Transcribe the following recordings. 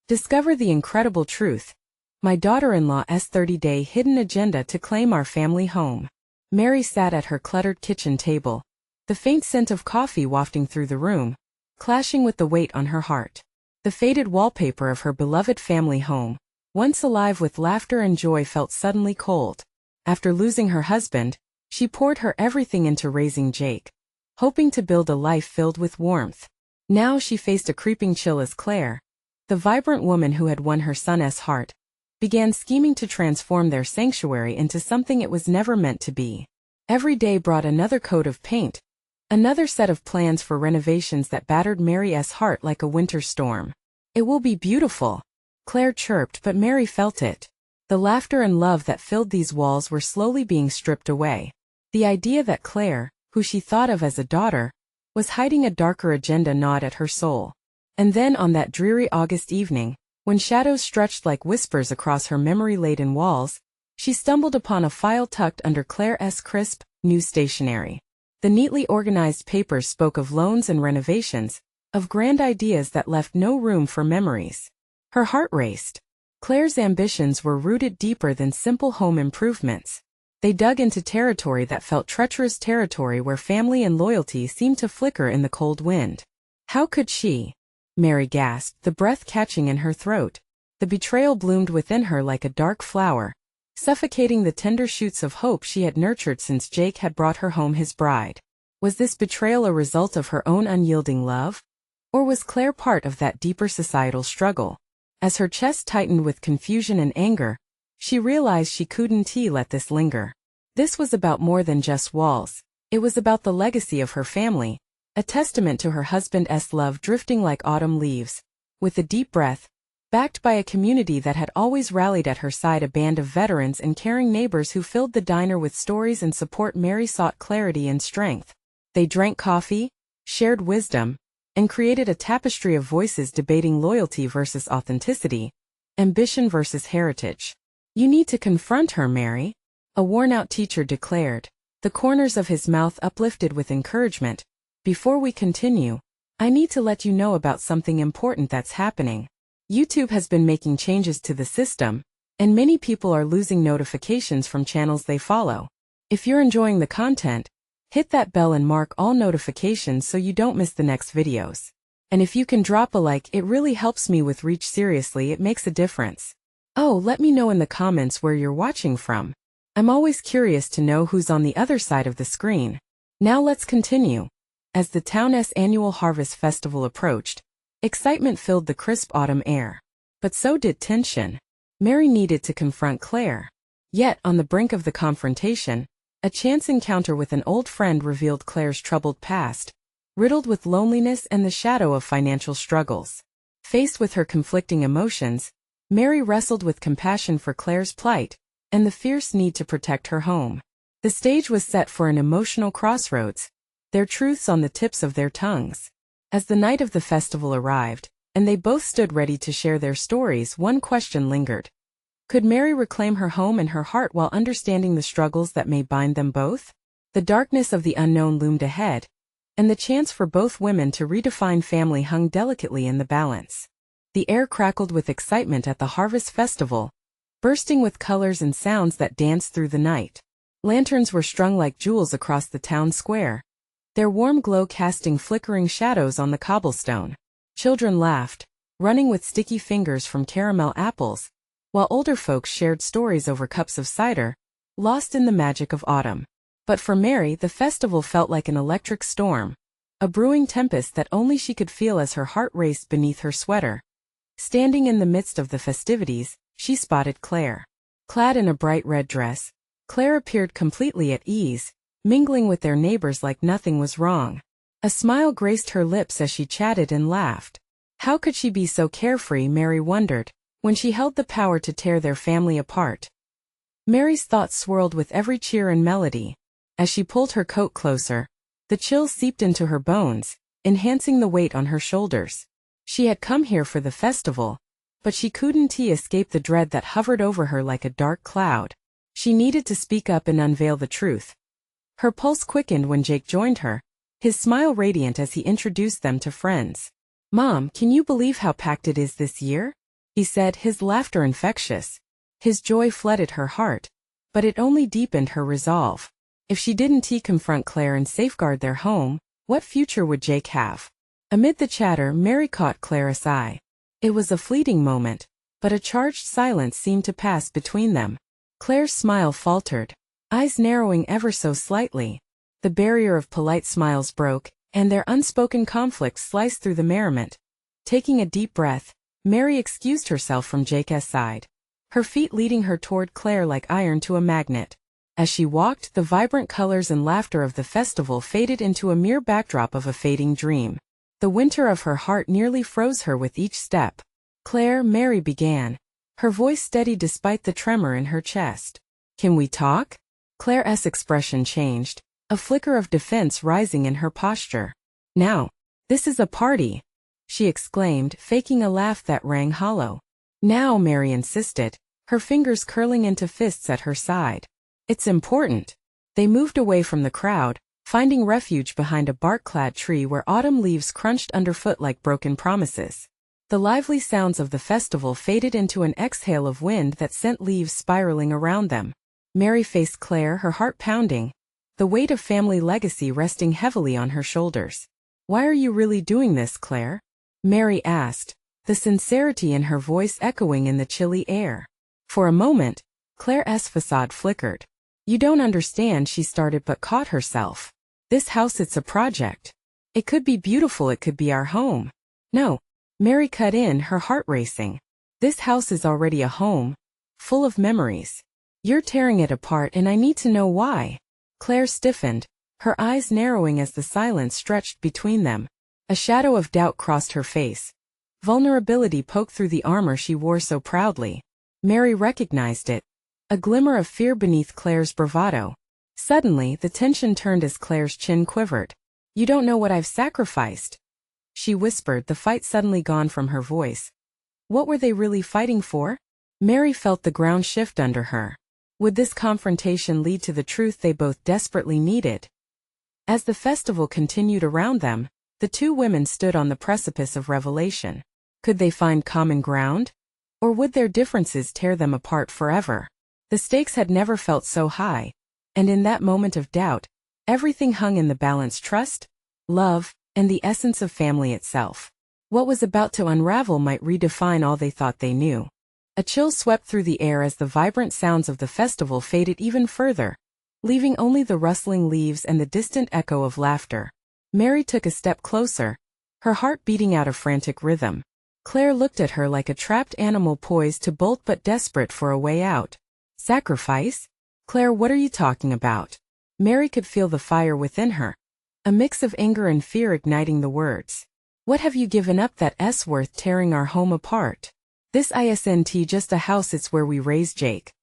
Discover the incredible truth. My daughter-in-law's 30-day hidden agenda to claim our family home. Mary sat at her cluttered kitchen table, the faint scent of coffee wafting through the room, clashing with the weight on her heart. The faded wallpaper of her beloved family home, once alive with laughter and joy, felt suddenly cold. After losing her husband, she poured her everything into raising Jake, hoping to build a life filled with warmth. Now she faced a creeping chill as Claire, the vibrant woman who had won her son's heart, began scheming to transform their sanctuary into something it was never meant to be. Every day brought another coat of paint, another set of plans for renovations that battered Mary's heart like a winter storm. It will be beautiful, Claire chirped, but Mary felt it. The laughter and love that filled these walls were slowly being stripped away. The idea that Claire, who she thought of as a daughter, was hiding a darker agenda gnawed at her soul. And then on that dreary August evening, when shadows stretched like whispers across her memory-laden walls, she stumbled upon a file tucked under Claire's crisp, new stationery. The neatly organized papers spoke of loans and renovations, of grand ideas that left no room for memories. Her heart raced. Claire's ambitions were rooted deeper than simple home improvements. They dug into territory that felt treacherous, territory where family and loyalty seemed to flicker in the cold wind. How could she? Mary gasped, the breath catching in her throat. The betrayal bloomed within her like a dark flower, suffocating the tender shoots of hope she had nurtured since Jake had brought her home his bride. Was this betrayal a result of her own unyielding love? Or was Claire part of that deeper societal struggle? As her chest tightened with confusion and anger, she realized she couldn't let this linger. This was about more than just walls. It was about the legacy of her family, a testament to her husband's love drifting like autumn leaves. With a deep breath, backed by a community that had always rallied at her side, a band of veterans and caring neighbors who filled the diner with stories and support, Mary sought clarity and strength. They drank coffee, shared wisdom, and created a tapestry of voices debating loyalty versus authenticity, ambition versus heritage. You need to confront her, Mary, a worn-out teacher declared, the corners of his mouth uplifted with encouragement. Before we continue, I need to let you know about something important that's happening. YouTube has been making changes to the system, and many people are losing notifications from channels they follow. If you're enjoying the content, hit that bell and mark all notifications so you don't miss the next videos. And if you can drop a like, it really helps me with reach. Seriously, it makes a difference. Oh, let me know in the comments where you're watching from. I'm always curious to know who's on the other side of the screen. Now let's continue. As the town's annual Harvest Festival approached, excitement filled the crisp autumn air. But so did tension. Mary needed to confront Claire. Yet, on the brink of the confrontation, a chance encounter with an old friend revealed Claire's troubled past, riddled with loneliness and the shadow of financial struggles. Faced with her conflicting emotions, Mary wrestled with compassion for Claire's plight and the fierce need to protect her home. The stage was set for an emotional crossroads, their truths on the tips of their tongues. As the night of the festival arrived, and they both stood ready to share their stories, one question lingered. Could Mary reclaim her home and her heart while understanding the struggles that may bind them both? The darkness of the unknown loomed ahead, and the chance for both women to redefine family hung delicately in the balance. The air crackled with excitement at the Harvest Festival, bursting with colors and sounds that danced through the night. Lanterns were strung like jewels across the town square, their warm glow casting flickering shadows on the cobblestone. Children laughed, running with sticky fingers from caramel apples, while older folks shared stories over cups of cider, lost in the magic of autumn. But for Mary, the festival felt like an electric storm, a brewing tempest that only she could feel as her heart raced beneath her sweater. Standing in the midst of the festivities, she spotted Claire. Clad in a bright red dress, Claire appeared completely at ease, mingling with their neighbors like nothing was wrong. A smile graced her lips as she chatted and laughed. How could she be so carefree, Mary wondered, when she held the power to tear their family apart? Mary's thoughts swirled with every cheer and melody. As she pulled her coat closer, the chill seeped into her bones, enhancing the weight on her shoulders. She had come here for the festival, but she couldn't escape the dread that hovered over her like a dark cloud. She needed to speak up and unveil the truth. Her pulse quickened when Jake joined her, his smile radiant as he introduced them to friends. "Mom, can you believe how packed it is this year?" he said, his laughter infectious. His joy flooded her heart, but it only deepened her resolve. If she didn't confront Claire and safeguard their home, what future would Jake have? Amid the chatter, Mary caught Claire's eye. It was a fleeting moment, but a charged silence seemed to pass between them. Claire's smile faltered, eyes narrowing ever so slightly. The barrier of polite smiles broke, and their unspoken conflict sliced through the merriment. Taking a deep breath, Mary excused herself from Jake's side, her feet leading her toward Claire like iron to a magnet. As she walked, the vibrant colors and laughter of the festival faded into a mere backdrop of a fading dream. The winter of her heart nearly froze her with each step. "Claire," Mary began, her voice steady despite the tremor in her chest. "Can we talk?" Claire's expression changed, a flicker of defense rising in her posture. "Now, this is a party," she exclaimed, faking a laugh that rang hollow. "Now," Mary insisted, her fingers curling into fists at her side. "It's important." They moved away from the crowd, finding refuge behind a bark-clad tree where autumn leaves crunched underfoot like broken promises. The lively sounds of the festival faded into an exhale of wind that sent leaves spiraling around them. Mary faced Claire, her heart pounding, the weight of family legacy resting heavily on her shoulders. "Why are you really doing this, Claire?" Mary asked, the sincerity in her voice echoing in the chilly air. For a moment, Claire's facade flickered. "You don't understand," she started but caught herself. "This house, it's a project. It could be beautiful, it could be our home." "No," Mary cut in, her heart racing. "This house is already a home, full of memories. You're tearing it apart and I need to know why." Claire stiffened, her eyes narrowing as the silence stretched between them. A shadow of doubt crossed her face. Vulnerability poked through the armor she wore so proudly. Mary recognized it, a glimmer of fear beneath Claire's bravado. Suddenly, the tension turned as Claire's chin quivered. "You don't know what I've sacrificed," she whispered, the fight suddenly gone from her voice. What were they really fighting for? Mary felt the ground shift under her. Would this confrontation lead to the truth they both desperately needed? As the festival continued around them, the two women stood on the precipice of revelation. Could they find common ground? Or would their differences tear them apart forever? The stakes had never felt so high, and in that moment of doubt, everything hung in the balance: trust, love, and the essence of family itself. What was about to unravel might redefine all they thought they knew. A chill swept through the air as the vibrant sounds of the festival faded even further, leaving only the rustling leaves and the distant echo of laughter. Mary took a step closer, her heart beating out a frantic rhythm. Claire looked at her like a trapped animal poised to bolt but desperate for a way out. "Sacrifice? Claire, what are you talking about?" Mary could feel the fire within her, a mix of anger and fear igniting the words. "What have you given up that's worth tearing our home apart? This isn't just a house, it's where we raised Jake,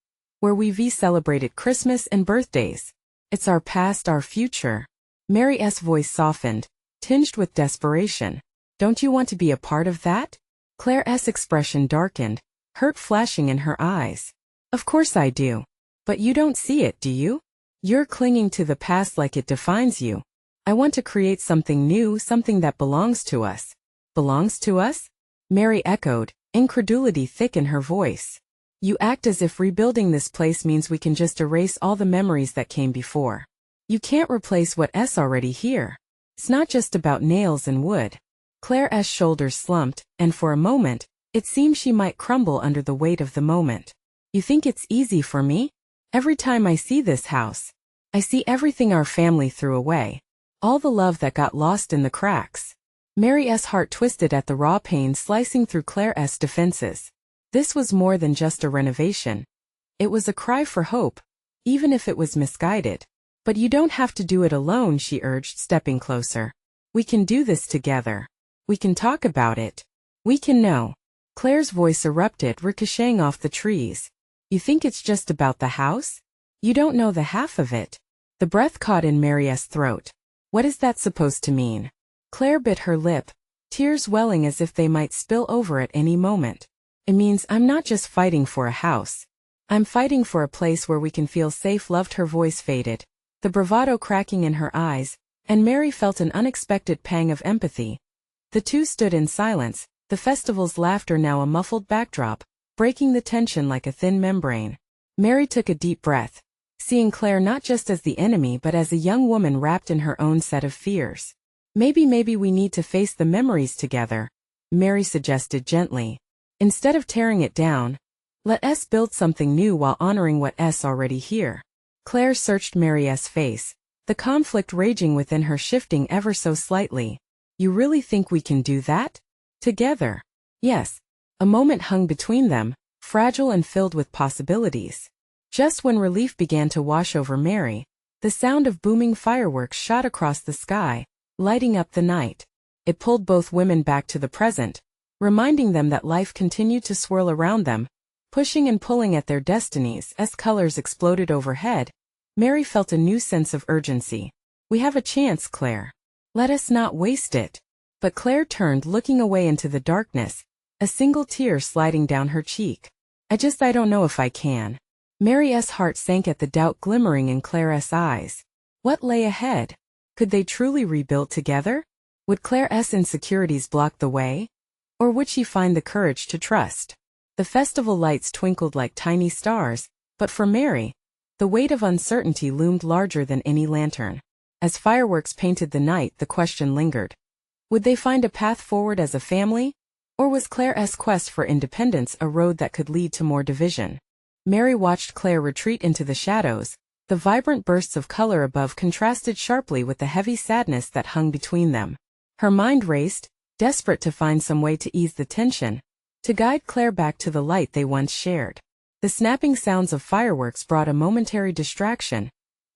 where we celebrated Christmas and birthdays. It's our past, our future." Mary's voice softened, tinged with desperation. "Don't you want to be a part of that?" Claire's expression darkened, hurt flashing in her eyes. "Of course I do. But you don't see it, do you? You're clinging to the past like it defines you. I want to create something new, something that belongs to us." "Belongs to us?" Mary echoed, incredulity thick in her voice. "You act as if rebuilding this place means we can just erase all the memories that came before. You can't replace what's already here. It's not just about nails and wood." Claire's shoulders slumped, and for a moment, it seemed she might crumble under the weight of the moment. "You think it's easy for me? Every time I see this house, I see everything our family threw away. All the love that got lost in the cracks." Mary's heart twisted at the raw pain slicing through Claire's defenses. This was more than just a renovation. It was a cry for hope, even if it was misguided. "But you don't have to do it alone," she urged, stepping closer. "We can do this together. We can talk about it. We can know." Claire's voice erupted, ricocheting off the trees. "You think it's just about the house? You don't know the half of it." The breath caught in Mary's throat. "What is that supposed to mean?" Claire bit her lip, tears welling as if they might spill over at any moment. "It means I'm not just fighting for a house. I'm fighting for a place where we can feel safe, loved." Her voice faded, the bravado cracking in her eyes, and Mary felt an unexpected pang of empathy. The two stood in silence, the festival's laughter now a muffled backdrop, breaking the tension like a thin membrane. Mary took a deep breath, seeing Claire not just as the enemy but as a young woman wrapped in her own set of fears. Maybe we need to face the memories together, Mary suggested gently. Instead of tearing it down, let us build something new while honoring what's already here. Claire searched Mary's face, the conflict raging within her shifting ever so slightly. You really think we can do that? Together? Yes. A moment hung between them, fragile and filled with possibilities. Just when relief began to wash over Mary, the sound of booming fireworks shot across the sky, lighting up the night. It pulled both women back to the present, reminding them that life continued to swirl around them, pushing and pulling at their destinies. As colors exploded overhead, Mary felt a new sense of urgency. We have a chance, Claire. Let us not waste it. But Claire turned, looking away into the darkness, a single tear sliding down her cheek. I don't know if I can. Mary's heart sank at the doubt glimmering in Claire's eyes. What lay ahead? Could they truly rebuild together? Would Claire's insecurities block the way? Or would she find the courage to trust? The festival lights twinkled like tiny stars, but for Mary, the weight of uncertainty loomed larger than any lantern. As fireworks painted the night, the question lingered. Would they find a path forward as a family? Or was Claire's quest for independence a road that could lead to more division? Mary watched Claire retreat into the shadows. The vibrant bursts of color above contrasted sharply with the heavy sadness that hung between them. Her mind raced, desperate to find some way to ease the tension, to guide Claire back to the light they once shared. The snapping sounds of fireworks brought a momentary distraction,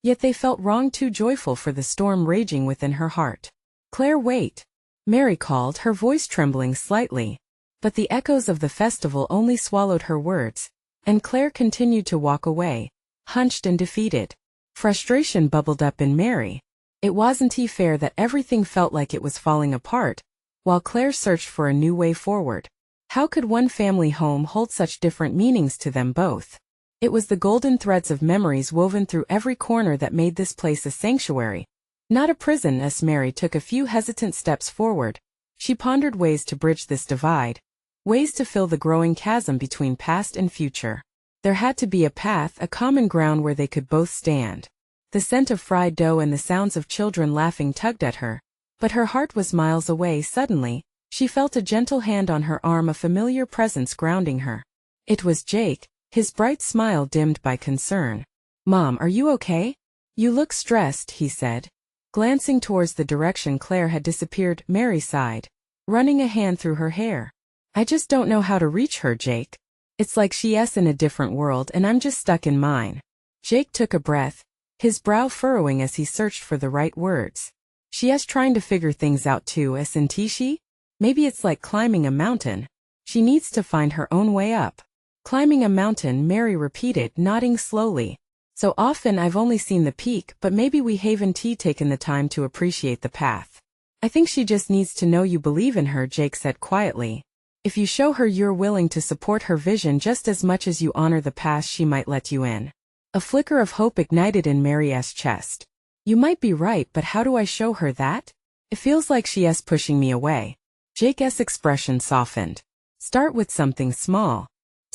yet they felt wrong, too joyful for the storm raging within her heart. Claire, wait! Mary called, her voice trembling slightly. But the echoes of the festival only swallowed her words, and Claire continued to walk away, hunched and defeated. Frustration bubbled up in Mary. It wasn't fair that everything felt like it was falling apart, while Claire searched for a new way forward. How could one family home hold such different meanings to them both? It was the golden threads of memories woven through every corner that made this place a sanctuary, not a prison. As Mary took a few hesitant steps forward, she pondered ways to bridge this divide, ways to fill the growing chasm between past and future. There had to be a path, a common ground where they could both stand. The scent of fried dough and the sounds of children laughing tugged at her, but her heart was miles away. Suddenly, she felt a gentle hand on her arm, a familiar presence grounding her. It was Jake, his bright smile dimmed by concern. Mom, are you okay? You look stressed, he said. Glancing towards the direction Claire had disappeared, Mary sighed, running a hand through her hair. I just don't know how to reach her, Jake. It's like she's in a different world and I'm just stuck in mine. Jake took a breath, his brow furrowing as he searched for the right words. She's trying to figure things out too, isn't she? Maybe it's like climbing a mountain. She needs to find her own way up. Climbing a mountain, Mary repeated, nodding slowly. So often I've only seen the peak, but maybe we haven't taken the time to appreciate the path. I think she just needs to know you believe in her, Jake said quietly. If you show her you're willing to support her vision just as much as you honor the past, she might let you in. A flicker of hope ignited in Mary's chest. You might be right, but how do I show her that? It feels like she's pushing me away. Jake's expression softened. Start with something small.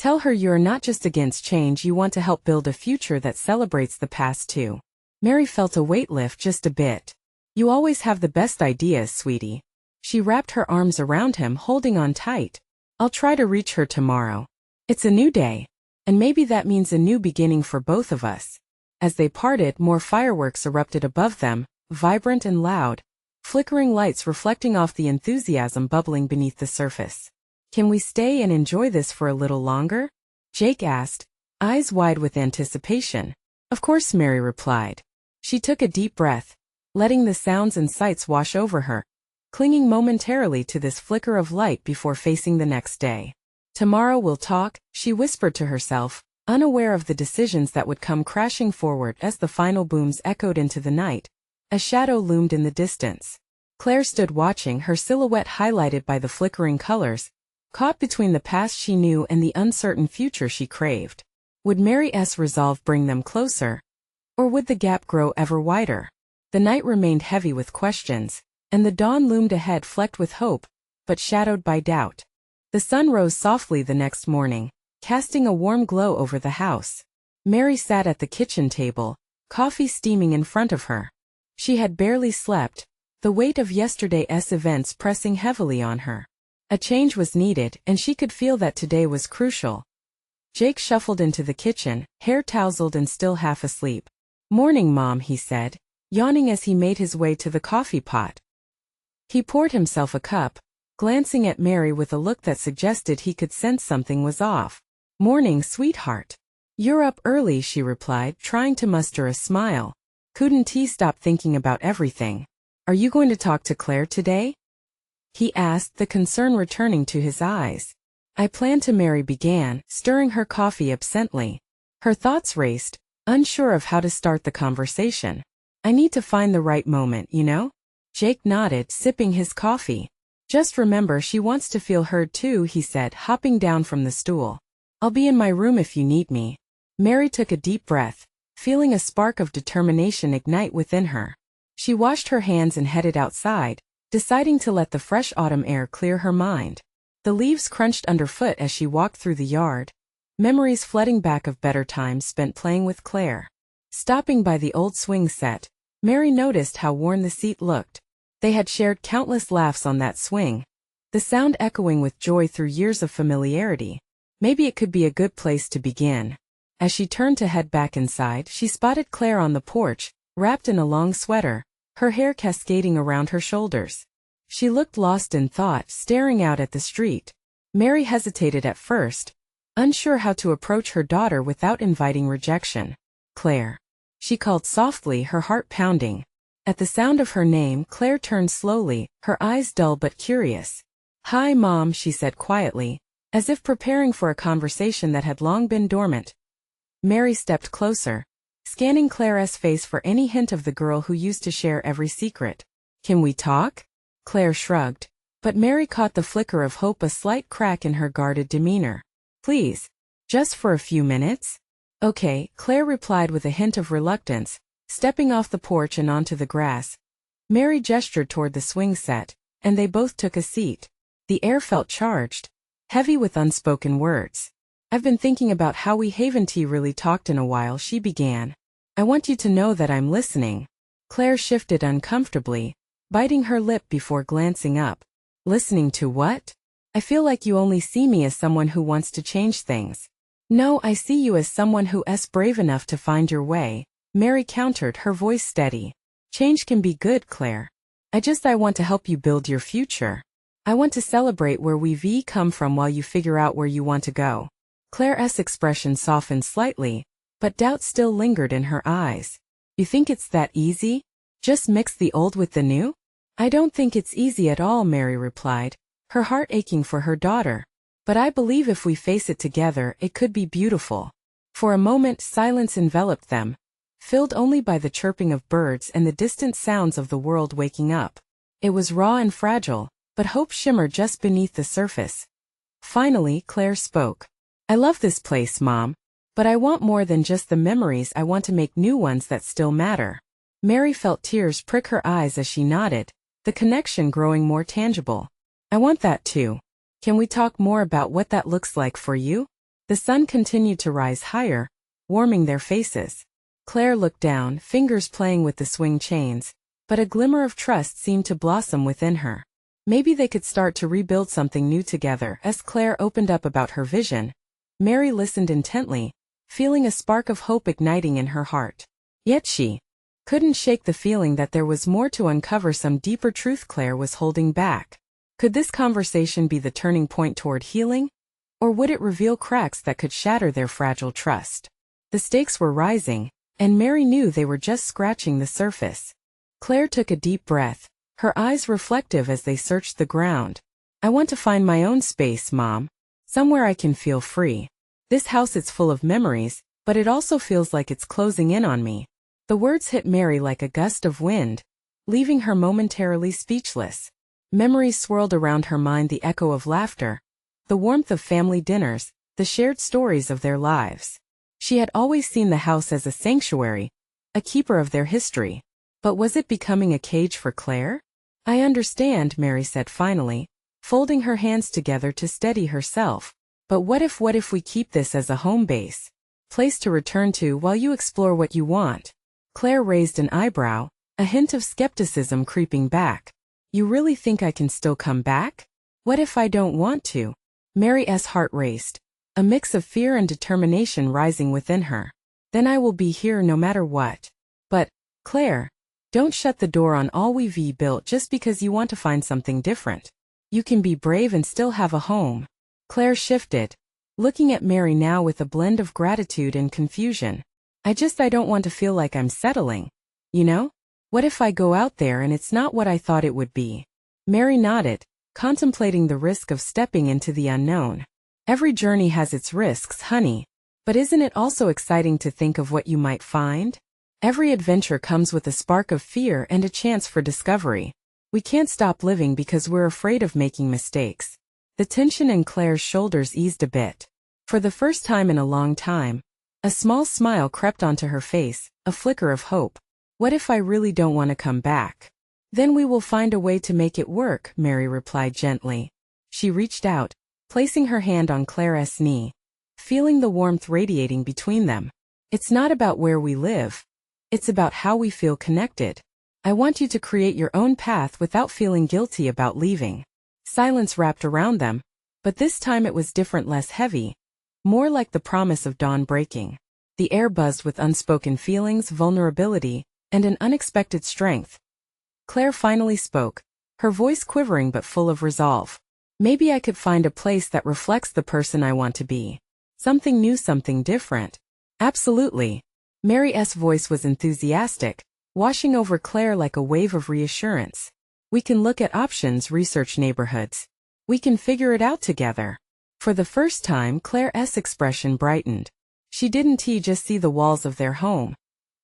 Tell her you're not just against change, you want to help build a future that celebrates the past too. Mary felt a weight lift just a bit. You always have the best ideas, sweetie. She wrapped her arms around him, holding on tight. I'll try to reach her tomorrow. It's a new day. And maybe that means a new beginning for both of us. As they parted, more fireworks erupted above them, vibrant and loud, flickering lights reflecting off the enthusiasm bubbling beneath the surface. Can we stay and enjoy this for a little longer? Jake asked, eyes wide with anticipation. Of course, Mary replied. She took a deep breath, letting the sounds and sights wash over her, clinging momentarily to this flicker of light before facing the next day. Tomorrow we'll talk, she whispered to herself, unaware of the decisions that would come crashing forward as the final booms echoed into the night. A shadow loomed in the distance. Claire stood watching, her silhouette highlighted by the flickering colors, caught between the past she knew and the uncertain future she craved. Would Mary's resolve bring them closer? Or would the gap grow ever wider? The night remained heavy with questions, and the dawn loomed ahead flecked with hope, but shadowed by doubt. The sun rose softly the next morning, casting a warm glow over the house. Mary sat at the kitchen table, coffee steaming in front of her. She had barely slept, the weight of yesterday's events pressing heavily on her. A change was needed, and she could feel that today was crucial. Jake shuffled into the kitchen, hair tousled and still half asleep. "Morning, Mom," he said, yawning as he made his way to the coffee pot. He poured himself a cup, glancing at Mary with a look that suggested he could sense something was off. "Morning, sweetheart. You're up early," she replied, trying to muster a smile. Couldn't he stop thinking about everything? "Are you going to talk to Claire today?" he asked, the concern returning to his eyes. "I plan to," Mary began, stirring her coffee absently. Her thoughts raced, unsure of how to start the conversation. "I need to find the right moment, you know?" Jake nodded, sipping his coffee. "Just remember she wants to feel heard too," he said, hopping down from the stool. "I'll be in my room if you need me." Mary took a deep breath, feeling a spark of determination ignite within her. She washed her hands and headed outside, deciding to let the fresh autumn air clear her mind. The leaves crunched underfoot as she walked through the yard, memories flooding back of better times spent playing with Claire. Stopping by the old swing set, Mary noticed how worn the seat looked. They had shared countless laughs on that swing, the sound echoing with joy through years of familiarity. Maybe it could be a good place to begin. As she turned to head back inside, she spotted Claire on the porch, wrapped in a long sweater, her hair cascading around her shoulders. She looked lost in thought, staring out at the street. Mary hesitated at first, unsure how to approach her daughter without inviting rejection. "Claire," she called softly, her heart pounding. At the sound of her name, Claire turned slowly, her eyes dull but curious. "Hi, Mom," she said quietly, as if preparing for a conversation that had long been dormant. Mary stepped closer, scanning Claire's face for any hint of the girl who used to share every secret. "Can we talk?" Claire shrugged, but Mary caught the flicker of hope, a slight crack in her guarded demeanor. "Please. Just for a few minutes?" "Okay," Claire replied with a hint of reluctance, stepping off the porch and onto the grass. Mary gestured toward the swing set, and they both took a seat. The air felt charged, heavy with unspoken words. "I've been thinking about how we haven't really talked in a while," she began. "I want you to know that I'm listening." Claire shifted uncomfortably, biting her lip before glancing up. "Listening to what? I feel like you only see me as someone who wants to change things." "No, I see you as someone who's brave enough to find your way," Mary countered, her voice steady. "Change can be good, Claire. I want to help you build your future. I want to celebrate where we've come from while you figure out where you want to go." Claire's expression softened slightly, but doubt still lingered in her eyes. "You think it's that easy? Just mix the old with the new?" "I don't think it's easy at all," Mary replied, her heart aching for her daughter. "But I believe if we face it together, it could be beautiful." For a moment, silence enveloped them, filled only by the chirping of birds and the distant sounds of the world waking up. It was raw and fragile, but hope shimmered just beneath the surface. Finally, Claire spoke. "I love this place, Mom. But I want more than just the memories. I want to make new ones that still matter." Mary felt tears prick her eyes as she nodded, the connection growing more tangible. "I want that too. Can we talk more about what that looks like for you?" The sun continued to rise higher, warming their faces. Claire looked down, fingers playing with the swing chains, but a glimmer of trust seemed to blossom within her. Maybe they could start to rebuild something new together. As Claire opened up about her vision, Mary listened intently, feeling a spark of hope igniting in her heart. Yet she couldn't shake the feeling that there was more to uncover, some deeper truth Claire was holding back. Could this conversation be the turning point toward healing? Or would it reveal cracks that could shatter their fragile trust? The stakes were rising, and Mary knew they were just scratching the surface. Claire took a deep breath, her eyes reflective as they searched the ground. "I want to find my own space, Mom. Somewhere I can feel free. This house is full of memories, but it also feels like it's closing in on me." The words hit Mary like a gust of wind, leaving her momentarily speechless. Memories swirled around her mind, the echo of laughter, the warmth of family dinners, the shared stories of their lives. She had always seen the house as a sanctuary, a keeper of their history. But was it becoming a cage for Claire? "I understand," Mary said finally, folding her hands together to steady herself. But what if we keep this as a home base? Place to return to while you explore what you want. Claire raised an eyebrow, a hint of skepticism creeping back. You really think I can still come back? What if I don't want to? Mary's heart raced, a mix of fear and determination rising within her. Then I will be here no matter what. But, Claire, don't shut the door on all we've built just because you want to find something different. You can be brave and still have a home. Claire shifted, looking at Mary now with a blend of gratitude and confusion. I don't want to feel like I'm settling. You know? What if I go out there and it's not what I thought it would be? Mary nodded, contemplating the risk of stepping into the unknown. Every journey has its risks, honey. But isn't it also exciting to think of what you might find? Every adventure comes with a spark of fear and a chance for discovery. We can't stop living because we're afraid of making mistakes. The tension in Claire's shoulders eased a bit. For the first time in a long time, a small smile crept onto her face, a flicker of hope. What if I really don't want to come back? Then we will find a way to make it work, Mary replied gently. She reached out, placing her hand on Claire's knee, feeling the warmth radiating between them. It's not about where we live. It's about how we feel connected. I want you to create your own path without feeling guilty about leaving. Silence wrapped around them, but this time it was different, less heavy. More like the promise of dawn breaking. The air buzzed with unspoken feelings, vulnerability, and an unexpected strength. Claire finally spoke, her voice quivering but full of resolve. Maybe I could find a place that reflects the person I want to be. Something new, something different. Absolutely. Mary's voice was enthusiastic, washing over Claire like a wave of reassurance. We can look at options, research neighborhoods. We can figure it out together. For the first time, Claire's expression brightened. She didn't just see the walls of their home.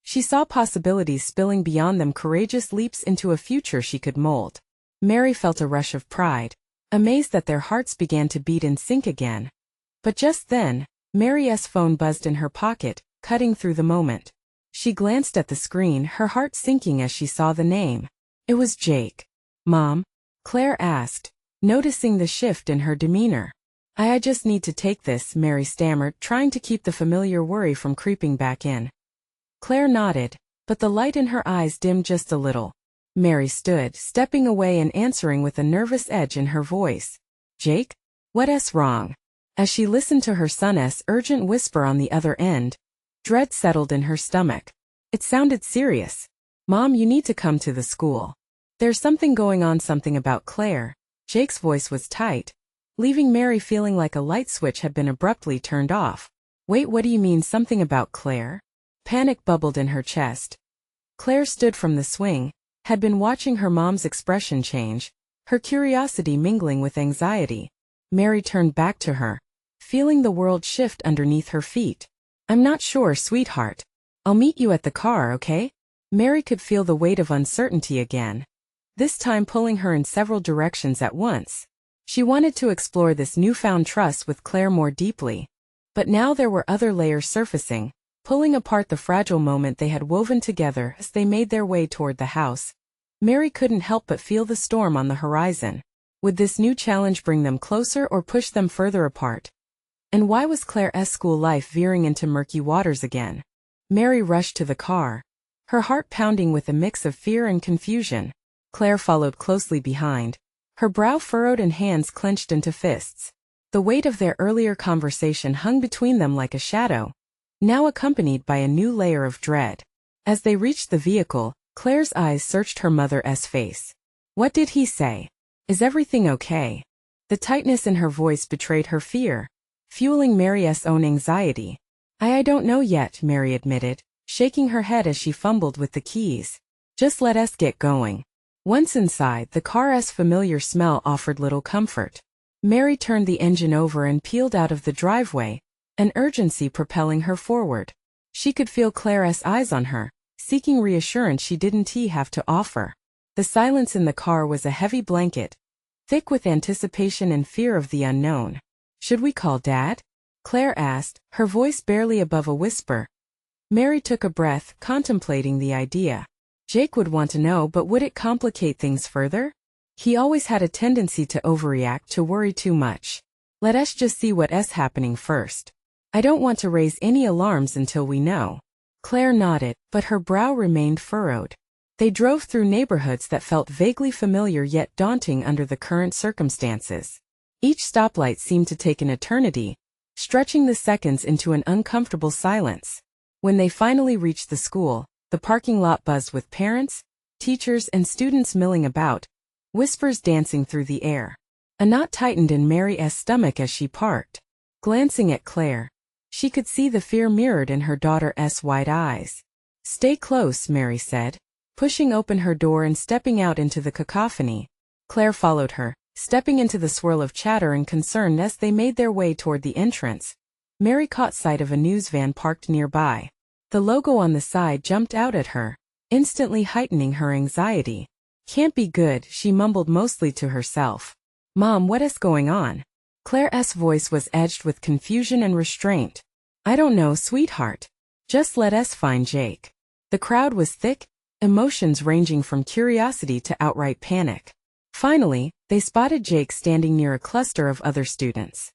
She saw possibilities spilling beyond them, courageous leaps into a future she could mold. Mary felt a rush of pride, amazed that their hearts began to beat in sync again. But just then, Mary's phone buzzed in her pocket, cutting through the moment. She glanced at the screen, her heart sinking as she saw the name. It was Jake. Mom? Claire asked, noticing the shift in her demeanor. I just need to take this, Mary stammered, trying to keep the familiar worry from creeping back in. Claire nodded, but the light in her eyes dimmed just a little. Mary stood, stepping away and answering with a nervous edge in her voice. Jake? What's wrong? As she listened to her son's urgent whisper on the other end, dread settled in her stomach. It sounded serious. Mom, you need to come to the school. There's something going on, something about Claire. Jake's voice was tight, leaving Mary feeling like a light switch had been abruptly turned off. Wait, what do you mean, something about Claire? Panic bubbled in her chest. Claire stood from the swing, had been watching her mom's expression change, her curiosity mingling with anxiety. Mary turned back to her, feeling the world shift underneath her feet. I'm not sure, sweetheart. I'll meet you at the car, okay? Mary could feel the weight of uncertainty again, this time pulling her in several directions at once. She wanted to explore this newfound trust with Claire more deeply. But now there were other layers surfacing, pulling apart the fragile moment they had woven together as they made their way toward the house. Mary couldn't help but feel the storm on the horizon. Would this new challenge bring them closer or push them further apart? And why was Claire's school life veering into murky waters again? Mary rushed to the car, her heart pounding with a mix of fear and confusion. Claire followed closely behind, her brow furrowed and hands clenched into fists. The weight of their earlier conversation hung between them like a shadow, now accompanied by a new layer of dread. As they reached the vehicle, Claire's eyes searched her mother's face. What did he say? Is everything okay? The tightness in her voice betrayed her fear, fueling Mary's own anxiety. I don't know yet, Mary admitted, shaking her head as she fumbled with the keys. Just let us get going. Once inside, the car's familiar smell offered little comfort. Mary turned the engine over and peeled out of the driveway, an urgency propelling her forward. She could feel Claire's eyes on her, seeking reassurance she didn't have to offer. The silence in the car was a heavy blanket, thick with anticipation and fear of the unknown. Should we call Dad? Claire asked, her voice barely above a whisper. Mary took a breath, contemplating the idea. Jake would want to know, but would it complicate things further? He always had a tendency to overreact, to worry too much. Let us just see what's happening first. I don't want to raise any alarms until we know. Claire nodded, but her brow remained furrowed. They drove through neighborhoods that felt vaguely familiar yet daunting under the current circumstances. Each stoplight seemed to take an eternity, stretching the seconds into an uncomfortable silence. When they finally reached the school, the parking lot buzzed with parents, teachers, and students milling about, whispers dancing through the air. A knot tightened in Mary's stomach as she parked. Glancing at Claire, she could see the fear mirrored in her daughter's wide eyes. "Stay close," Mary said, pushing open her door and stepping out into the cacophony. Claire followed her, stepping into the swirl of chatter and concern as they made their way toward the entrance. Mary caught sight of a news van parked nearby. The logo on the side jumped out at her, instantly heightening her anxiety. "Can't be good," she mumbled mostly to herself. "Mom, what is going on?" Claire's voice was edged with confusion and restraint. "I don't know, sweetheart. Just let us find Jake." The crowd was thick, emotions ranging from curiosity to outright panic. Finally, they spotted Jake standing near a cluster of other students.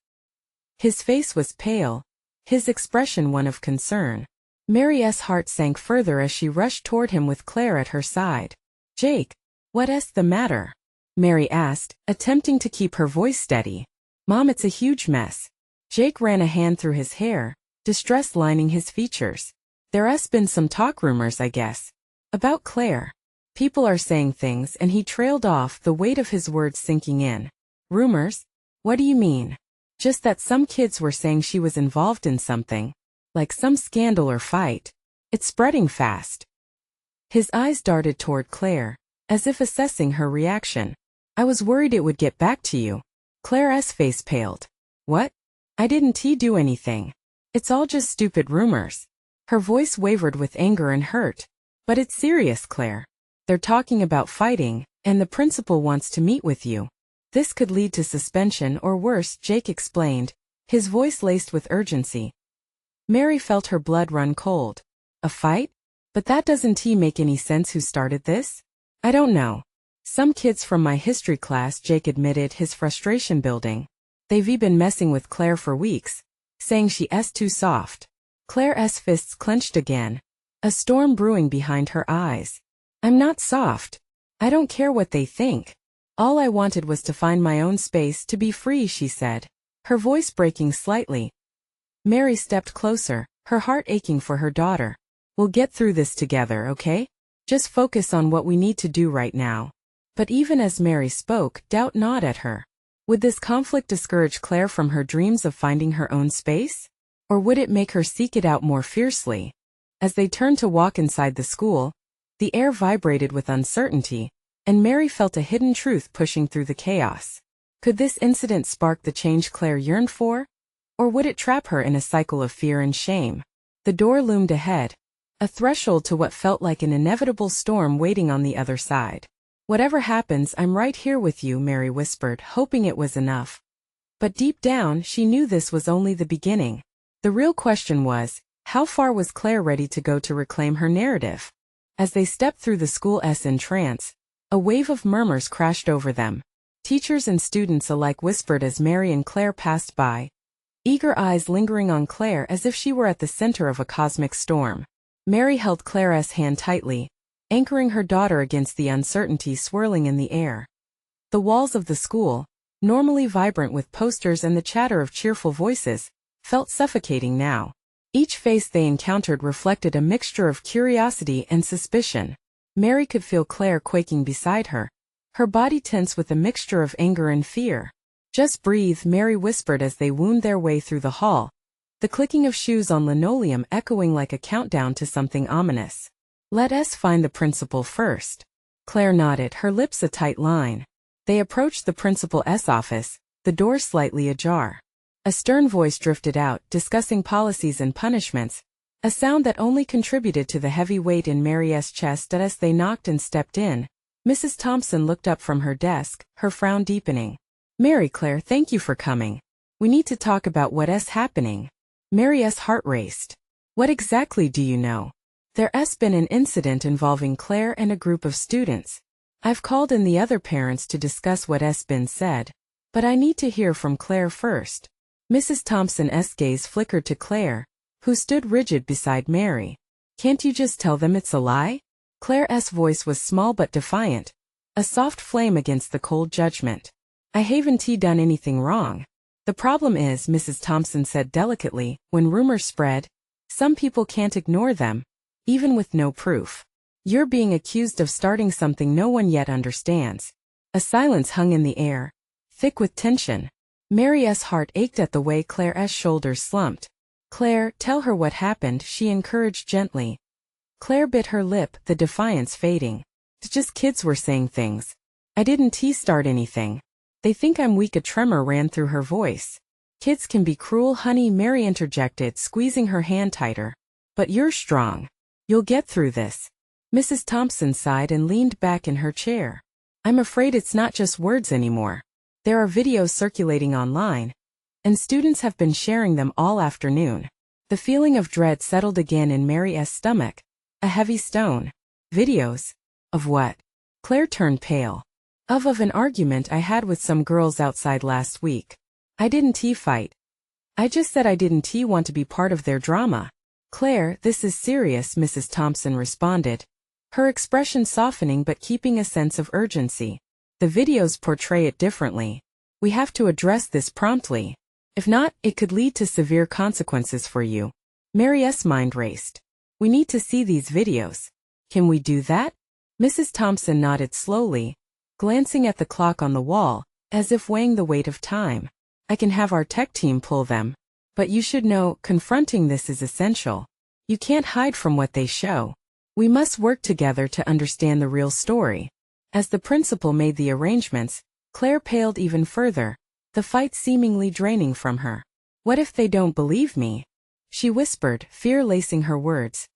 His face was pale, his expression one of concern. Mary's heart sank further as she rushed toward him with Claire at her side. "Jake, what's the matter?" Mary asked, attempting to keep her voice steady. "Mom, it's a huge mess." Jake ran a hand through his hair, distress lining his features. "There's been some talk, rumors, I guess. About Claire. People are saying things," and he trailed off, the weight of his words sinking in. "Rumors? What do you mean?" "Just that some kids were saying she was involved in something. Like some scandal or fight. It's spreading fast." His eyes darted toward Claire, as if assessing her reaction. "I was worried it would get back to you." Claire's face paled. "What? I didn't do anything. It's all just stupid rumors." Her voice wavered with anger and hurt. "But it's serious, Claire. They're talking about fighting, and the principal wants to meet with you. This could lead to suspension or worse," Jake explained, his voice laced with urgency. Mary felt her blood run cold. "A fight? But that doesn't make any sense. Who started this?" "I don't know. Some kids from my history class," Jake admitted, his frustration building. "They've been messing with Claire for weeks, saying she's too soft." Claire's fists clenched again, a storm brewing behind her eyes. "I'm not soft. I don't care what they think. All I wanted was to find my own space, to be free," she said, her voice breaking slightly. Mary stepped closer, her heart aching for her daughter. "We'll get through this together, okay? Just focus on what we need to do right now." But even as Mary spoke, doubt gnawed at her. Would this conflict discourage Claire from her dreams of finding her own space? Or would it make her seek it out more fiercely? As they turned to walk inside the school, the air vibrated with uncertainty, and Mary felt a hidden truth pushing through the chaos. Could this incident spark the change Claire yearned for? Or would it trap her in a cycle of fear and shame? The door loomed ahead, a threshold to what felt like an inevitable storm waiting on the other side. "Whatever happens, I'm right here with you," Mary whispered, hoping it was enough. But deep down, she knew this was only the beginning. The real question was, how far was Claire ready to go to reclaim her narrative? As they stepped through the school's entrance, a wave of murmurs crashed over them. Teachers and students alike whispered as Mary and Claire passed by, eager eyes lingering on Claire as if she were at the center of a cosmic storm. Mary held Claire's hand tightly, anchoring her daughter against the uncertainty swirling in the air. The walls of the school, normally vibrant with posters and the chatter of cheerful voices, felt suffocating now. Each face they encountered reflected a mixture of curiosity and suspicion. Mary could feel Claire quaking beside her, her body tense with a mixture of anger and fear. "Just breathe," Mary whispered as they wound their way through the hall, the clicking of shoes on linoleum echoing like a countdown to something ominous. "Let us find the principal first." Claire nodded, her lips a tight line. They approached the principal's office, the door slightly ajar. A stern voice drifted out, discussing policies and punishments, a sound that only contributed to the heavy weight in Mary's chest. As they knocked and stepped in, Mrs. Thompson looked up from her desk, her frown deepening. "Mary, Claire, thank you for coming. We need to talk about what's happening." Mary's heart raced. "What exactly do you know?" "There's been an incident involving Claire and a group of students. I've called in the other parents to discuss what's been said, but I need to hear from Claire first. Mrs. Thompson's gaze flickered to Claire, who stood rigid beside Mary. Can't you just tell them it's a lie? Claire's voice was small but defiant, a soft flame against the cold judgment. I haven't done anything wrong. The problem is, Mrs. Thompson said delicately, when rumors spread, some people can't ignore them, even with no proof. You're being accused of starting something no one yet understands. A silence hung in the air, thick with tension. Mary's heart ached at the way Claire's shoulders slumped. Claire, tell her what happened, she encouraged gently. Claire bit her lip, the defiance fading. It's just kids were saying things. I didn't start anything. They think I'm weak. A tremor ran through her voice. Kids can be cruel, honey, Mary interjected, squeezing her hand tighter. But you're strong. You'll get through this. Mrs. Thompson sighed and leaned back in her chair. I'm afraid it's not just words anymore. There are videos circulating online, and students have been sharing them all afternoon. The feeling of dread settled again in Mary's stomach, a heavy stone. Videos? Of what? Claire turned pale. Of an argument I had with some girls outside last week. I didn't fight. I just said I didn't want to be part of their drama. Claire, this is serious, Mrs. Thompson responded, her expression softening but keeping a sense of urgency. The videos portray it differently. We have to address this promptly. If not, it could lead to severe consequences for you. Mary's mind raced. We need to see these videos. Can we do that? Mrs. Thompson nodded slowly, glancing at the clock on the wall, as if weighing the weight of time. I can have our tech team pull them. But you should know, confronting this is essential. You can't hide from what they show. We must work together to understand the real story. As the principal made the arrangements, Claire paled even further, the fight seemingly draining from her. What if they don't believe me? She whispered, fear lacing her words.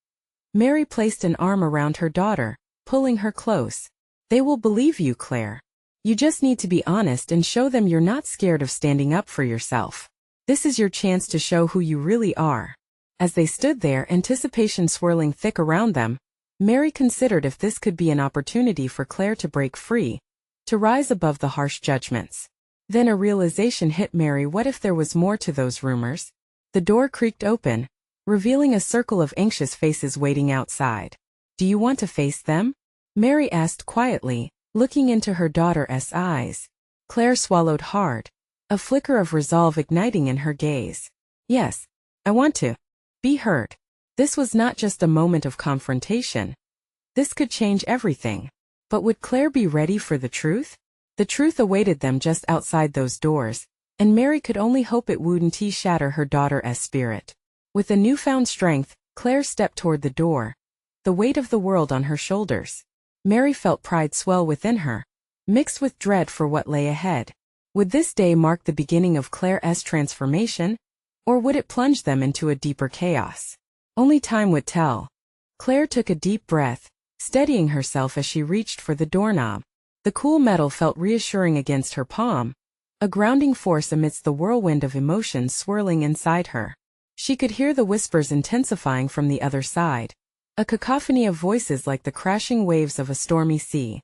Mary placed an arm around her daughter, pulling her close. They will believe you, Claire. You just need to be honest and show them you're not scared of standing up for yourself. This is your chance to show who you really are. As they stood there, anticipation swirling thick around them, Mary considered if this could be an opportunity for Claire to break free, to rise above the harsh judgments. Then a realization hit Mary. What if there was more to those rumors? The door creaked open, revealing a circle of anxious faces waiting outside. Do you want to face them? Mary asked quietly, looking into her daughter's eyes. Claire swallowed hard, a flicker of resolve igniting in her gaze. Yes, I want to be heard. This was not just a moment of confrontation. This could change everything. But would Claire be ready for the truth? The truth awaited them just outside those doors, and Mary could only hope it wouldn't shatter her daughter's spirit. With a newfound strength, Claire stepped toward the door, the weight of the world on her shoulders. Mary felt pride swell within her, mixed with dread for what lay ahead. Would this day mark the beginning of Claire's transformation, or would it plunge them into a deeper chaos? Only time would tell. Claire took a deep breath, steadying herself as she reached for the doorknob. The cool metal felt reassuring against her palm, a grounding force amidst the whirlwind of emotions swirling inside her. She could hear the whispers intensifying from the other side, a cacophony of voices like the crashing waves of a stormy sea.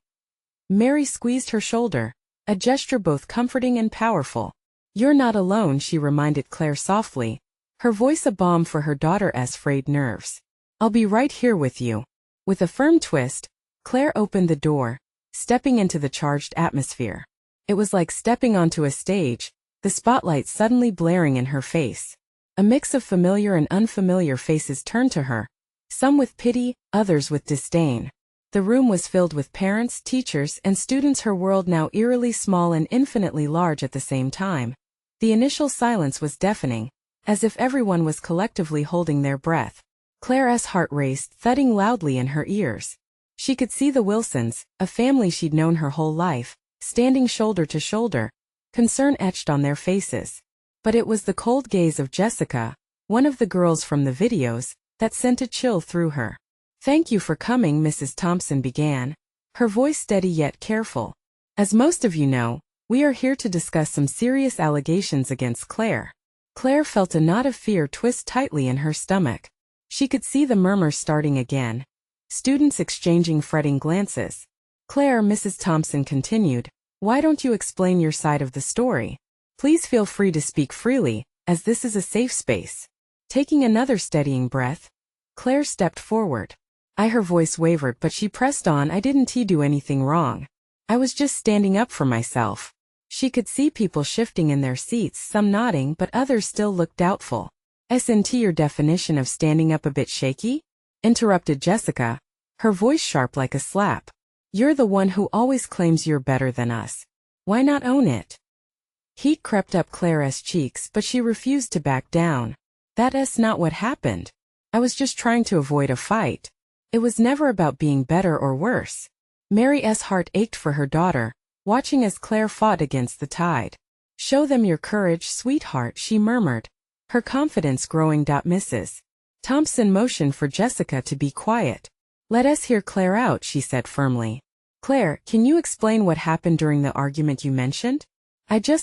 Mary squeezed her shoulder, a gesture both comforting and powerful. You're not alone, she reminded Claire softly, her voice a balm for her daughter's frayed nerves. I'll be right here with you. With a firm twist, Claire opened the door, stepping into the charged atmosphere. It was like stepping onto a stage, the spotlight suddenly blaring in her face. A mix of familiar and unfamiliar faces turned to her, some with pity, others with disdain. The room was filled with parents, teachers, and students, her world now eerily small and infinitely large at the same time. The initial silence was deafening, as if everyone was collectively holding their breath. Claire's heart raced, thudding loudly in her ears. She could see the Wilsons, a family she'd known her whole life, standing shoulder to shoulder, concern etched on their faces. But it was the cold gaze of Jessica, one of the girls from the videos, that sent a chill through her. Thank you for coming, Mrs. Thompson began, her voice steady yet careful. As most of you know, we are here to discuss some serious allegations against Claire. Claire felt a knot of fear twist tightly in her stomach. She could see the murmurs starting again, students exchanging fretting glances. Claire, Mrs. Thompson continued, why don't you explain your side of the story? Please feel free to speak freely, as this is a safe space. Taking another steadying breath, Claire stepped forward. Her voice wavered, but she pressed on, I didn't do anything wrong. I was just standing up for myself. She could see people shifting in their seats, some nodding, but others still looked doubtful. Isn't your definition of standing up a bit shaky? Interrupted Jessica, her voice sharp like a slap. You're the one who always claims you're better than us. Why not own it? Heat crept up Claire's cheeks, but she refused to back down. That's not what happened. I was just trying to avoid a fight. It was never about being better or worse. Mary's heart ached for her daughter, watching as Claire fought against the tide. Show them your courage, sweetheart, she murmured, her confidence growing. Mrs. Thompson motioned for Jessica to be quiet. Let us hear Claire out, she said firmly. Claire, can you explain what happened during the argument you mentioned?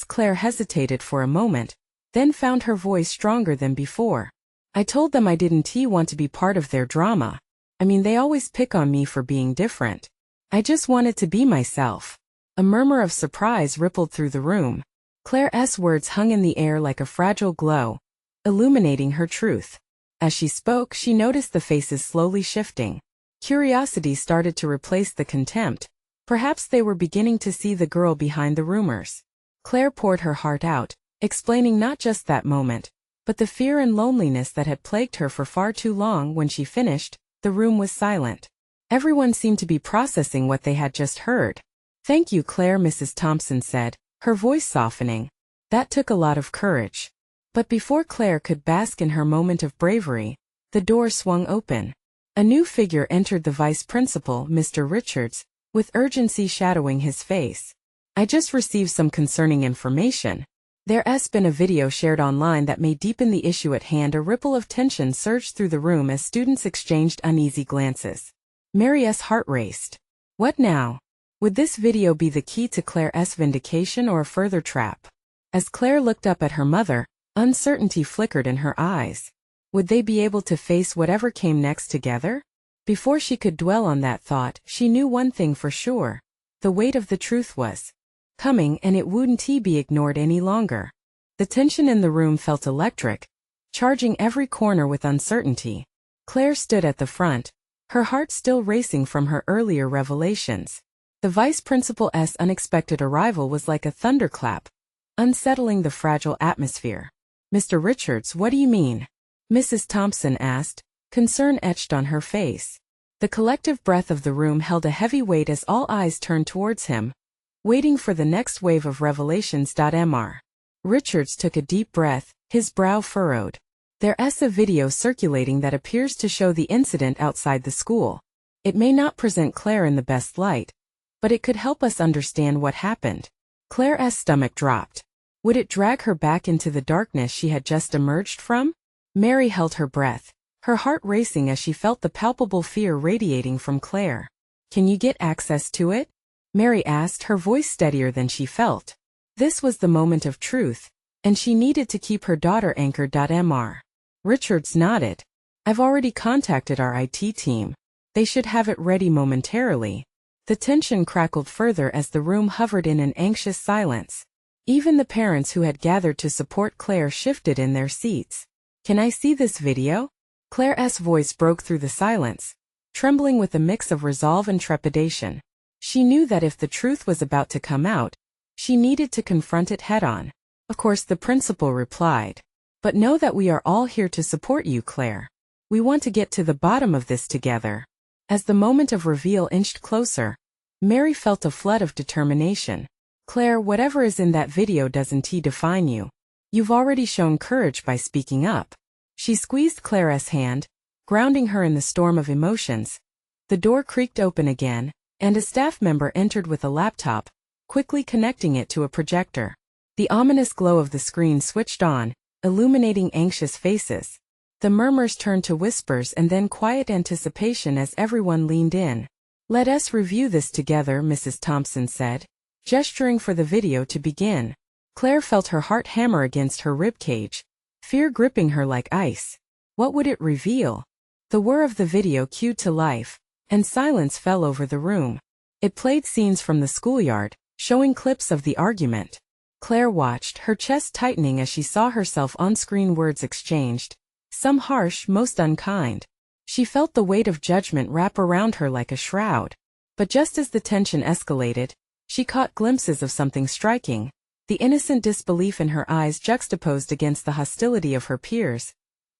Claire hesitated for a moment, then found her voice stronger than before. I told them I didn't want to be part of their drama. They always pick on me for being different. I just wanted to be myself. A murmur of surprise rippled through the room. Claire's words hung in the air like a fragile glow, illuminating her truth. As she spoke, she noticed the faces slowly shifting. Curiosity started to replace the contempt. Perhaps they were beginning to see the girl behind the rumors. Claire poured her heart out, explaining not just that moment, but the fear and loneliness that had plagued her for far too long. When she finished, the room was silent. Everyone seemed to be processing what they had just heard. Thank you, Claire, Mrs. Thompson said, her voice softening. That took a lot of courage. But before Claire could bask in her moment of bravery, the door swung open. A new figure entered, the vice principal, Mr. Richards, with urgency shadowing his face. I just received some concerning information. There's been a video shared online that may deepen the issue at hand. A ripple of tension surged through the room as students exchanged uneasy glances. Mary's heart raced. What now? Would this video be the key to Claire's vindication or a further trap? As Claire looked up at her mother, uncertainty flickered in her eyes. Would they be able to face whatever came next together? Before she could dwell on that thought, she knew one thing for sure. The weight of the truth was coming, and it wouldn't be ignored any longer. The tension in the room felt electric, charging every corner with uncertainty. Claire stood at the front, her heart still racing from her earlier revelations. The vice principal's unexpected arrival was like a thunderclap, unsettling the fragile atmosphere. Mr. Richards, what do you mean? Mrs. Thompson asked, concern etched on her face. The collective breath of the room held a heavy weight as all eyes turned towards him, waiting for the next wave of revelations. Mr. Richards took a deep breath, his brow furrowed. There's a video circulating that appears to show the incident outside the school. It may not present Claire in the best light, but it could help us understand what happened. Claire's stomach dropped. Would it drag her back into the darkness she had just emerged from? Mary held her breath, her heart racing as she felt the palpable fear radiating from Claire. Can you get access to it? Mary asked, her voice steadier than she felt. This was the moment of truth, and she needed to keep her daughter anchored. Mr. Richards nodded. I've already contacted our IT team. They should have it ready momentarily. The tension crackled further as the room hovered in an anxious silence. Even the parents who had gathered to support Claire shifted in their seats. Can I see this video? Claire's voice broke through the silence, trembling with a mix of resolve and trepidation. She knew that if the truth was about to come out, she needed to confront it head-on. Of course, the principal replied. But know that we are all here to support you, Claire. We want to get to the bottom of this together. As the moment of reveal inched closer, Mary felt a flood of determination. Claire, whatever is in that video doesn't define you. You've already shown courage by speaking up. She squeezed Claire's hand, grounding her in the storm of emotions. The door creaked open again, and a staff member entered with a laptop, quickly connecting it to a projector. The ominous glow of the screen switched on, illuminating anxious faces. The murmurs turned to whispers and then quiet anticipation as everyone leaned in. Let us review this together, Mrs. Thompson said, gesturing for the video to begin. Claire felt her heart hammer against her ribcage, fear gripping her like ice. What would it reveal? The whir of the video cued to life, and silence fell over the room. It played scenes from the schoolyard, showing clips of the argument. Claire watched, her chest tightening as she saw herself on-screen, words exchanged, some harsh, most unkind. She felt the weight of judgment wrap around her like a shroud. But just as the tension escalated, she caught glimpses of something striking, the innocent disbelief in her eyes juxtaposed against the hostility of her peers.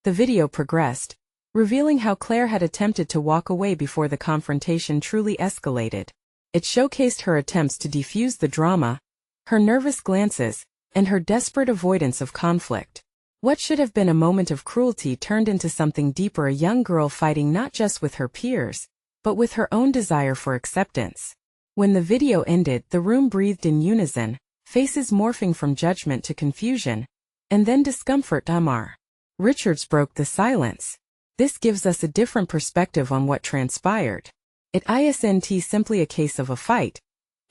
The video progressed, revealing how Claire had attempted to walk away before the confrontation truly escalated. It showcased her attempts to defuse the drama, her nervous glances, and her desperate avoidance of conflict. What should have been a moment of cruelty turned into something deeper, a young girl fighting not just with her peers, but with her own desire for acceptance. When the video ended, the room breathed in unison, faces morphing from judgment to confusion, and then discomfort. Amar Richards broke the silence. This gives us a different perspective on what transpired. It isn't simply a case of a fight.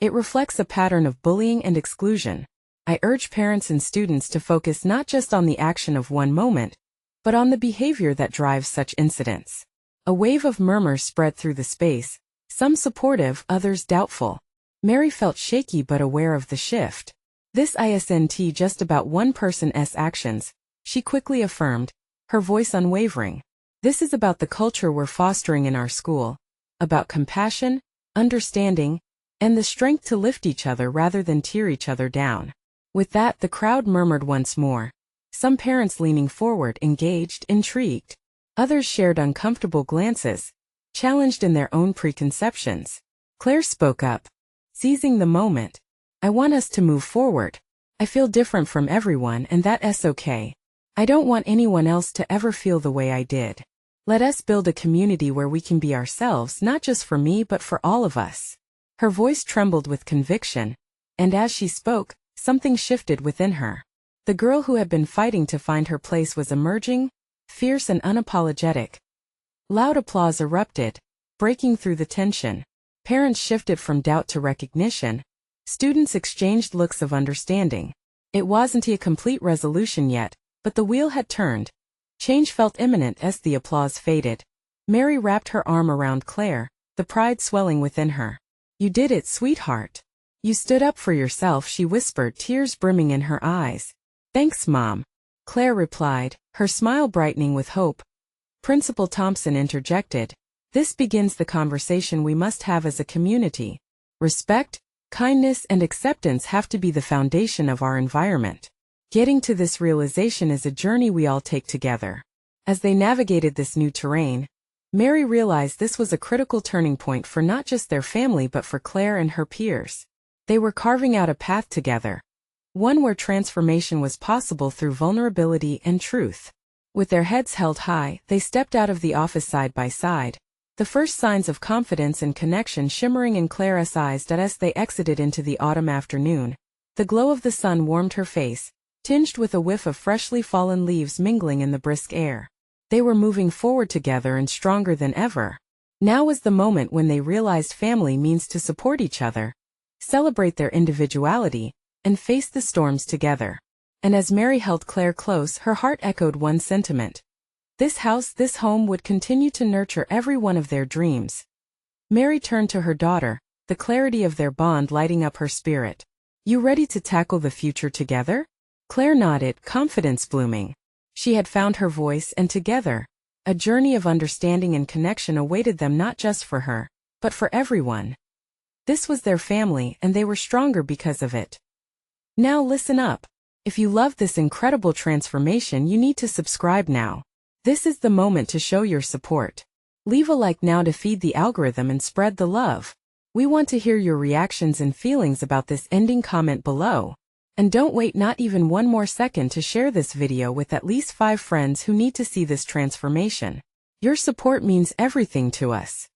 It reflects a pattern of bullying and exclusion. I urge parents and students to focus not just on the action of one moment, but on the behavior that drives such incidents. A wave of murmurs spread through the space, some supportive, others doubtful. Mary felt shaky but aware of the shift. This isn't just about one person's actions, she quickly affirmed, her voice unwavering. This is about the culture we're fostering in our school, about compassion, understanding, and the strength to lift each other rather than tear each other down. With that, the crowd murmured once more. Some parents leaning forward, engaged, intrigued. Others shared uncomfortable glances, challenged in their own preconceptions. Claire spoke up, seizing the moment. I want us to move forward. I feel different from everyone, and that's okay. I don't want anyone else to ever feel the way I did. Let us build a community where we can be ourselves, not just for me but for all of us. Her voice trembled with conviction, and as she spoke, something shifted within her. The girl who had been fighting to find her place was emerging, fierce and unapologetic. Loud applause erupted, breaking through the tension. Parents shifted from doubt to recognition. Students exchanged looks of understanding. It wasn't a complete resolution yet, but the wheel had turned. Change felt imminent as the applause faded. Mary wrapped her arm around Claire, the pride swelling within her. You did it, sweetheart. You stood up for yourself, she whispered, tears brimming in her eyes. Thanks, Mom. Claire replied, her smile brightening with hope. Principal Thompson interjected. This begins the conversation we must have as a community. Respect, kindness, and acceptance have to be the foundation of our environment. Getting to this realization is a journey we all take together. As they navigated this new terrain, Mary realized this was a critical turning point for not just their family but for Claire and her peers. They were carving out a path together, one where transformation was possible through vulnerability and truth. With their heads held high, they stepped out of the office side by side, the first signs of confidence and connection shimmering in Claire's eyes as they exited into the autumn afternoon. The glow of the sun warmed her face, tinged with a whiff of freshly fallen leaves mingling in the brisk air. They were moving forward together and stronger than ever. Now was the moment when they realized family means to support each other, celebrate their individuality, and face the storms together. And as Mary held Claire close, her heart echoed one sentiment. This house, this home would continue to nurture every one of their dreams. Mary turned to her daughter, the clarity of their bond lighting up her spirit. You ready to tackle the future together? Claire nodded, confidence blooming. She had found her voice, and together, a journey of understanding and connection awaited them, not just for her, but for everyone. This was their family, and they were stronger because of it. Now listen up. If you love this incredible transformation, you need to subscribe now. This is the moment to show your support. Leave a like now to feed the algorithm and spread the love. We want to hear your reactions and feelings about this ending. Comment below. And don't wait not even one more second to share this video with at least 5 friends who need to see this transformation. Your support means everything to us.